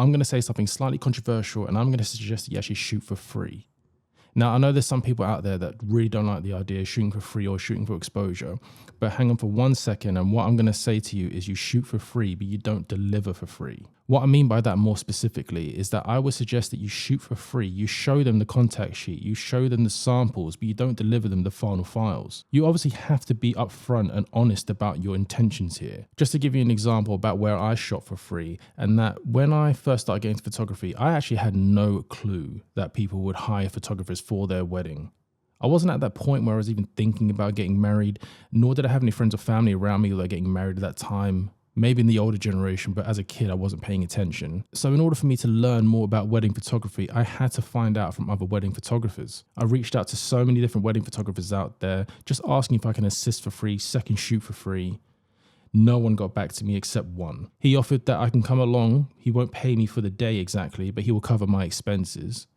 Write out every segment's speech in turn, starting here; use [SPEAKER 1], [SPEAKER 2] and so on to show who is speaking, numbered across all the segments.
[SPEAKER 1] I'm going to say something slightly controversial, and I'm going to suggest that you actually shoot for free. Now, I know there's some people out there that really don't like the idea of shooting for free or shooting for exposure, but hang on for 1 second. And what I'm going to say to you is you shoot for free, but you don't deliver for free. What I mean by that more specifically is that I would suggest that you shoot for free. You show them the contact sheet, you show them the samples, but you don't deliver them the final files. You obviously have to be upfront and honest about your intentions here. Just to give you an example about where I shot for free, and that when I first started getting into photography, I actually had no clue that people would hire photographers for their wedding. I wasn't at that point where I was even thinking about getting married, nor did I have any friends or family around me that were getting married at that time. Maybe in the older generation, but as a kid, I wasn't paying attention. So in order for me to learn more about wedding photography, I had to find out from other wedding photographers. I reached out to so many different wedding photographers out there, just asking if I can assist for free, second shoot for free. No one got back to me except one. He offered that I can come along. He won't pay me for the day exactly, but he will cover my expenses.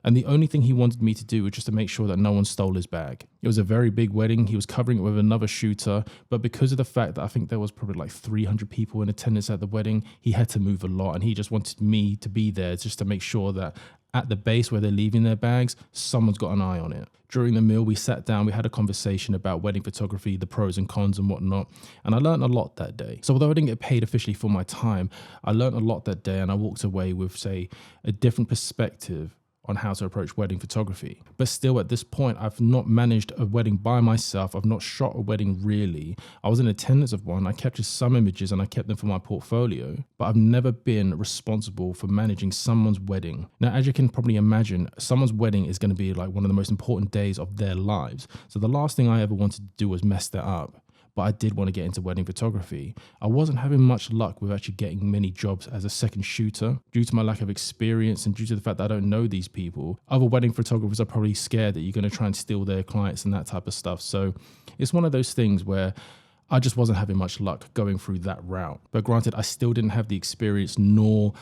[SPEAKER 1] And the only thing he wanted me to do was just to make sure that no one stole his bag. It was a very big wedding. He was covering it with another shooter. But because of the fact that I think there was probably like 300 people in attendance at the wedding, he had to move a lot. And he just wanted me to be there just to make sure that at the base where they're leaving their bags, someone's got an eye on it. During the meal, we sat down, we had a conversation about wedding photography, the pros and cons and whatnot. And I learned a lot that day. So although I didn't get paid officially for my time, I learned a lot that day, and I walked away with, say, a different perspective on how to approach wedding photography. But still, at this point, I've not managed a wedding by myself. I've not shot a wedding really. I was in attendance of one. I captured some images and I kept them for my portfolio, but I've never been responsible for managing someone's wedding. Now, as you can probably imagine, someone's wedding is going to be like one of the most important days of their lives. So the last thing I ever wanted to do was mess that up. But I did want to get into wedding photography. I wasn't having much luck with actually getting many jobs as a second shooter due to my lack of experience and due to the fact that I don't know these people. Other wedding photographers are probably scared that you're going to try and steal their clients and that type of stuff. So it's one of those things where I just wasn't having much luck going through that route. But granted, I still didn't have the experience nor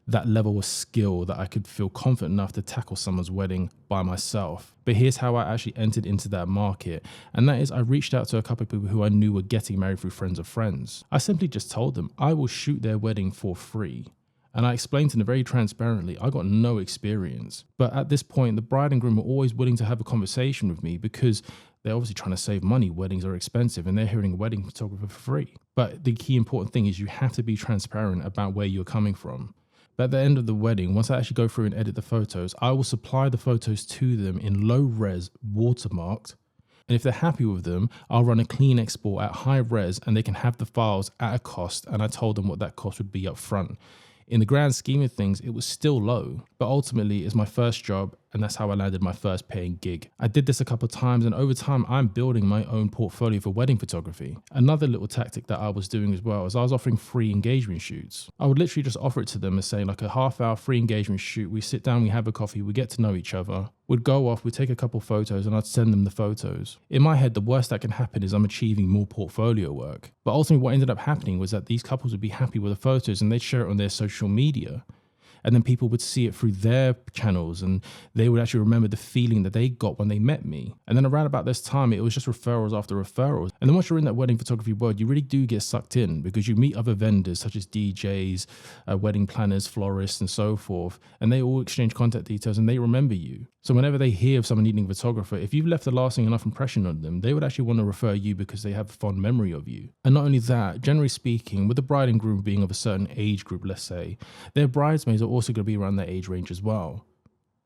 [SPEAKER 1] that level of skill that I could feel confident enough to tackle someone's wedding by myself. But here's how I actually entered into that market. And that is I reached out to a couple of people who I knew were getting married through friends of friends. I simply just told them I will shoot their wedding for free. And I explained to them very transparently, I got no experience. But at this point, the bride and groom were always willing to have a conversation with me because they're obviously trying to save money. Weddings are expensive and they're hearing a wedding photographer for free. But the key important thing is you have to be transparent about where you're coming from. But at the end of the wedding, once I actually go through and edit the photos, I will supply the photos to them in low res, watermarked. And if they're happy with them, I'll run a clean export at high res and they can have the files at a cost. And I told them what that cost would be up front. In the grand scheme of things, it was still low, but ultimately it's my first job and that's how I landed my first paying gig. I did this a couple of times and over time I'm building my own portfolio for wedding photography. Another little tactic that I was doing as well is I was offering free engagement shoots. I would literally just offer it to them and say like a half-hour free engagement shoot. We sit down, we have a coffee, we get to know each other. We'd go off, we'd take a couple photos and I'd send them the photos. In my head, the worst that can happen is I'm achieving more portfolio work. But ultimately what ended up happening was that these couples would be happy with the photos and they'd share it on their social media. And then people would see it through their channels and they would actually remember the feeling that they got when they met me. And then around about this time, it was just referrals after referrals. And then once you're in that wedding photography world, you really do get sucked in because you meet other vendors such as DJs, wedding planners, florists, and so forth. And they all exchange contact details and they remember you. So whenever they hear of someone needing a photographer, if you've left a lasting enough impression on them, they would actually want to refer you because they have a fond memory of you. And not only that, generally speaking, with the bride and groom being of a certain age group, let's say, their bridesmaids are also going to be around that age range as well.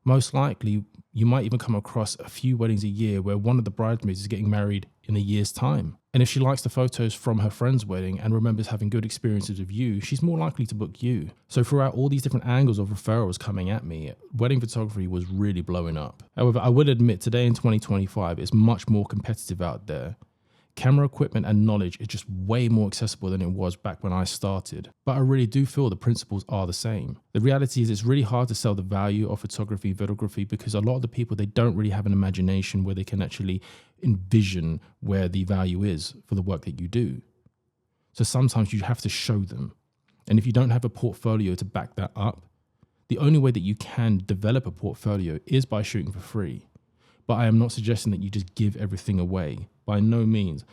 [SPEAKER 1] Most likely, you might even come across a few weddings a year where one of the bridesmaids is getting married in a year's time. And if she likes the photos from her friend's wedding and remembers having good experiences with you, she's more likely to book you. So throughout all these different angles of referrals coming at me, wedding photography was really blowing up. However, I would admit today in 2025, it's much more competitive out there. Camera equipment and knowledge is just way more accessible than it was back when I started. But I really do feel the principles are the same. The reality is it's really hard to sell the value of photography, videography, because a lot of the people, they don't really have an imagination where they can actually envision where the value is for the work that you do. So sometimes you have to show them. And if you don't have a portfolio to back that up, the only way that you can develop a portfolio is by shooting for free. But I am not suggesting that you just give everything away. By no means.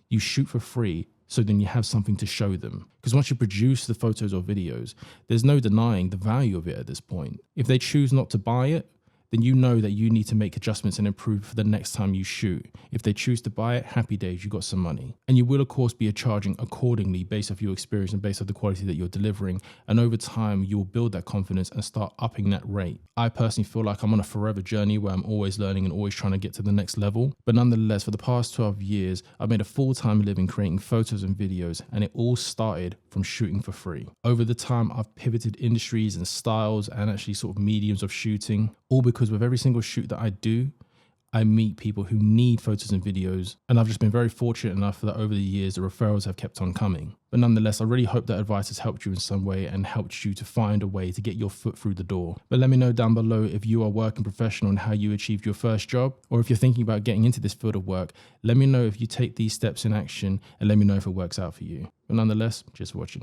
[SPEAKER 1] You shoot for free So then you have something to show them. Because once you produce the photos or videos, there's no denying the value of it at this point. If they choose not to buy it, then you know that you need to make adjustments and improve for the next time you shoot. If they choose to buy it, happy days, you got some money. And you will of course be charging accordingly based off your experience and based off the quality that you're delivering. And over time, you'll build that confidence and start upping that rate. I personally feel like I'm on a forever journey where I'm always learning and always trying to get to the next level. But nonetheless, for the past 12 years, I've made a full-time living creating photos and videos, and it all started from shooting for free. Over the time, I've pivoted industries and styles and actually sort of mediums of shooting, all because with every single shoot that I do, I meet people who need photos and videos, and I've just been very fortunate enough that over the years, the referrals have kept on coming. But nonetheless, I really hope that advice has helped you in some way and helped you to find a way to get your foot through the door. But let me know down below if you are working professional and how you achieved your first job, or if you're thinking about getting into this field of work, let me know if you take these steps in action and let me know if it works out for you. But nonetheless, just watching.